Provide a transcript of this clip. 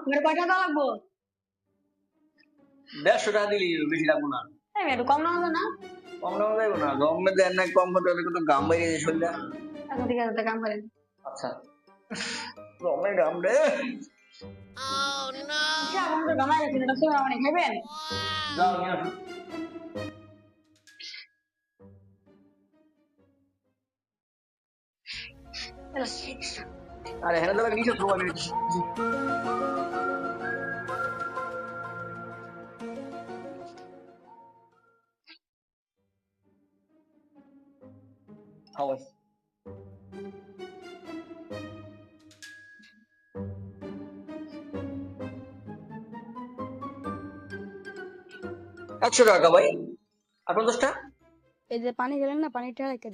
मेरे কয়টা দাও লাগবো 150 টাকা দিলি বেশি লাগবো না এই একটু কম না হবে না কম দাম যাইবো না গমে দেন না কম করতে হলে কিন্তু গাম বাইরে যাই শরীরটা এখন ঠিক আছে কাম করেন আচ্ছা গমে গাম রে আচ্ছা এখন তো গামাই গেছে এটা তো মানে খাবেন যাও নিয়ে আসো আরে হ্যাঁ দাদা নিচে ধোয়া বেরিয়েছি খাওয়াই 100 টাকা ভাই আর 50 টাকা এই যে পানি গেলেন না পানিটা রেখে